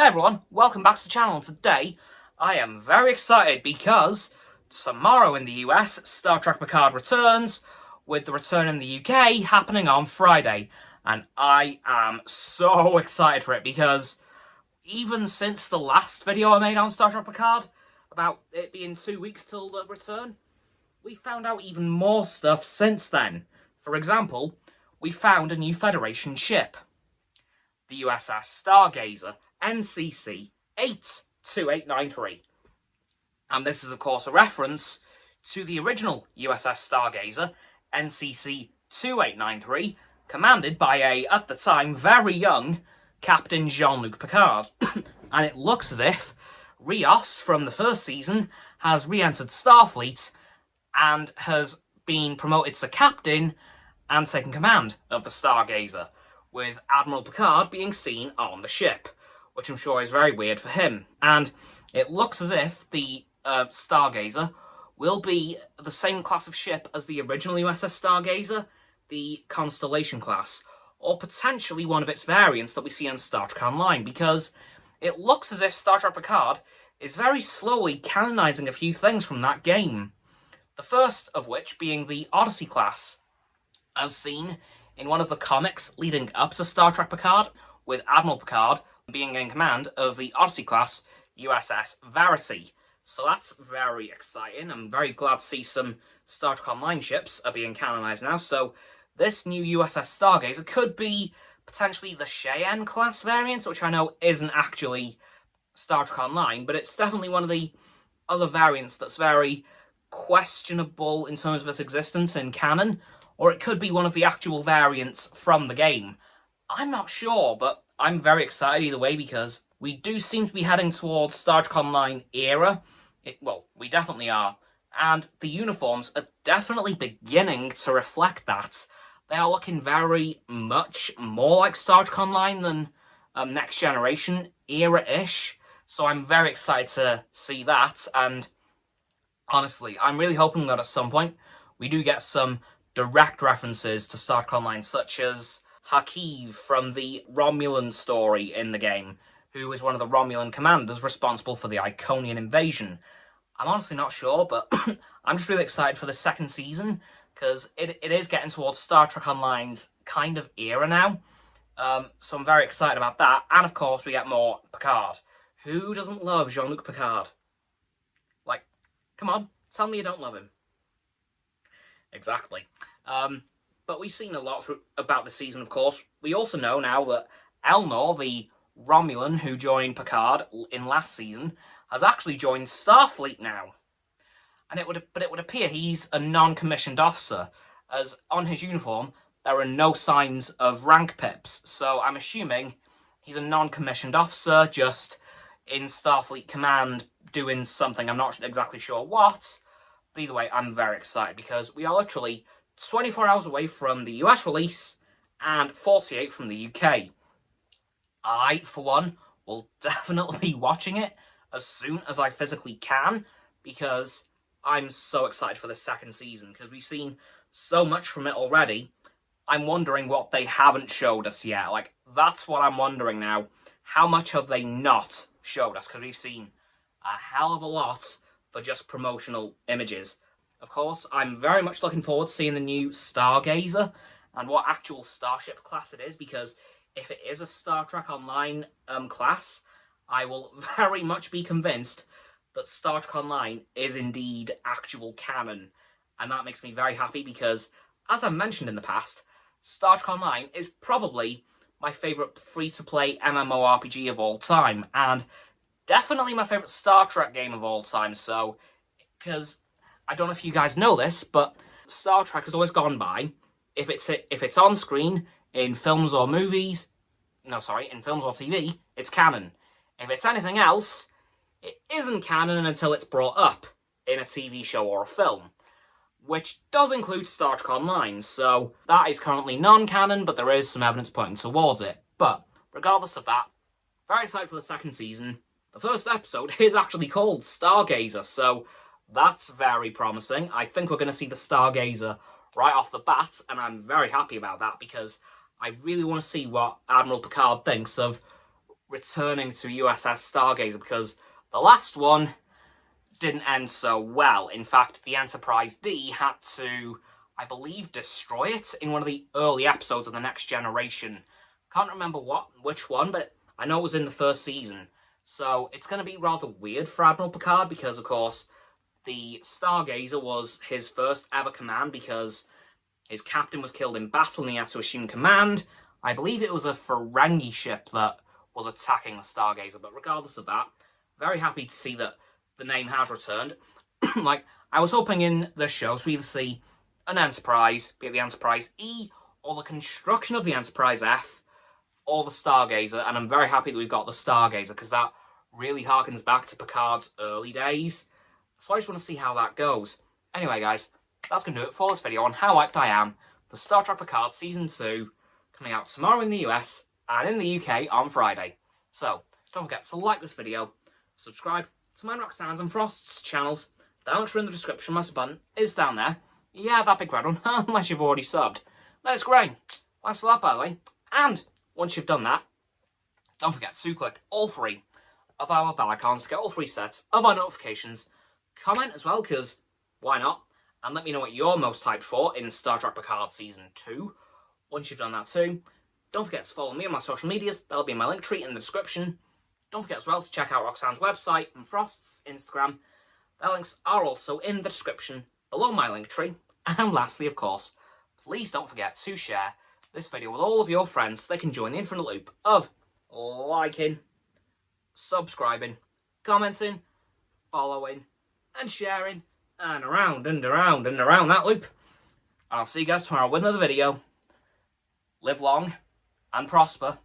Hi everyone, welcome back to the channel. Today I am very excited because tomorrow in the US, Star Trek Picard returns, with the return in the UK happening on Friday. And I am so excited for it because even since the last video I made on Star Trek Picard, about it being 2 weeks till the return, we found out even more stuff since then. For example, we found a new Federation ship, the USS Stargazer, NCC 82893. And this is of course a reference to the original USS Stargazer, NCC 2893, commanded by at the time, very young Captain Jean-Luc Picard. And it looks as if Rios from the first season has re-entered Starfleet and has been promoted to captain and taken command of the Stargazer, with Admiral Picard being seen on the ship, which I'm sure is very weird for him. And it looks as if the Stargazer will be the same class of ship as the original USS Stargazer, the Constellation class, or potentially one of its variants that we see on Star Trek Online, because it looks as if Star Trek Picard is very slowly canonising a few things from that game. The first of which being the Odyssey class, as seen in one of the comics leading up to Star Trek Picard, with Admiral Picard being in command of the Odyssey class USS Verity. So that's very exciting. I'm very glad to see some Star Trek Online ships are being canonised now. So this new USS Stargazer could be potentially the Cheyenne class variant, which I know isn't actually Star Trek Online, but it's definitely one of the other variants that's very questionable in terms of its existence in canon, or it could be one of the actual variants from the game. I'm not sure, but I'm very excited either way because we do seem to be heading towards Star Trek Online era. Well, we definitely are. And the uniforms are definitely beginning to reflect that. They are looking very much more like Star Trek Online than Next Generation era-ish. So I'm very excited to see that. And honestly, I'm really hoping that at some point we do get some direct references to Star Trek Online, such as Hakiv from the Romulan story in the game, who is one of the Romulan commanders responsible for the Iconian invasion. I'm honestly not sure, but I'm just really excited for the second season, because it is getting towards Star Trek Online's kind of era now. So I'm very excited about that. And of course, we get more Picard. Who doesn't love Jean-Luc Picard? Like, come on, tell me you don't love him. Exactly. But we've seen a lot about the season, of course. We also know now that Elnor, the Romulan who joined Picard in last season, has actually joined Starfleet now. And it would appear he's a non-commissioned officer, as on his uniform there are no signs of rank pips. So I'm assuming he's a non-commissioned officer, just in Starfleet command doing something. I'm not exactly sure what. But either way, I'm very excited because we are literally 24 hours away from the US release and 48 from the UK. I, for one, will definitely be watching it as soon as I physically can, because I'm so excited for the second season, because we've seen so much from it already. I'm wondering what they haven't showed us yet. Like, that's what I'm wondering now. How much have they not showed us? Because we've seen a hell of a lot for just promotional images. Of course, I'm very much looking forward to seeing the new Stargazer and what actual starship class it is, because if it is a Star Trek Online class, I will very much be convinced that Star Trek Online is indeed actual canon. And that makes me very happy because, as I've mentioned in the past, Star Trek Online is probably my favourite free-to-play MMORPG of all time, and definitely my favourite Star Trek game of all time. So, because I don't know if you guys know this, but Star Trek has always gone by, if it's on screen in films or movies, in films or TV, it's canon. If it's anything else, it isn't canon until it's brought up in a TV show or a film, which does include Star Trek Online, so that is currently non-canon, but there is some evidence pointing towards it. But regardless of that, very excited for the second season. The first episode is actually called Stargazer, so that's very promising. I think we're going to see the Stargazer right off the bat, and I'm very happy about that because I really want to see what Admiral Picard thinks of returning to USS Stargazer, because the last one didn't end so well. In fact, the Enterprise D had to, I believe, destroy it in one of the early episodes of The Next Generation. Can't remember which one, but I know it was in the first season. So it's going to be rather weird for Admiral Picard, because, of course, the Stargazer was his first ever command, because his captain was killed in battle and he had to assume command. I believe it was a Ferengi ship that was attacking the Stargazer, but regardless of that, very happy to see that the name has returned. Like, I was hoping in the show to either see an Enterprise, be it the Enterprise E, or the construction of the Enterprise F, or the Stargazer, and I'm very happy that we've got the Stargazer, because that really harkens back to Picard's early days. So I just want to see how that goes. Anyway, guys, that's going to do it for this video on how hyped I am for Star Trek Picard Season 2, coming out tomorrow in the US and in the UK on Friday. So, don't forget to like this video, subscribe to my Roxanne's and Frost's channels. The links are in the description, my sub button is down there. Yeah, that big red one, unless you've already subbed. That's great. Thanks for that, by the way. And once you've done that, don't forget to click all 3 of our bell icons to get all 3 sets of our notifications. Comment as well, because why not? And let me know what you're most hyped for in Star Trek Picard Season 2. Once you've done that too, don't forget to follow me on my social medias. That'll be in my link tree in the description. Don't forget as well to check out Roxanne's website and Frost's Instagram. Their links are also in the description below my link tree. And lastly, of course, please don't forget to share this video with all of your friends so they can join the infinite loop of liking, subscribing, commenting, following, and sharing, and around and around and around that loop. And I'll see you guys tomorrow with another video. Live long and prosper.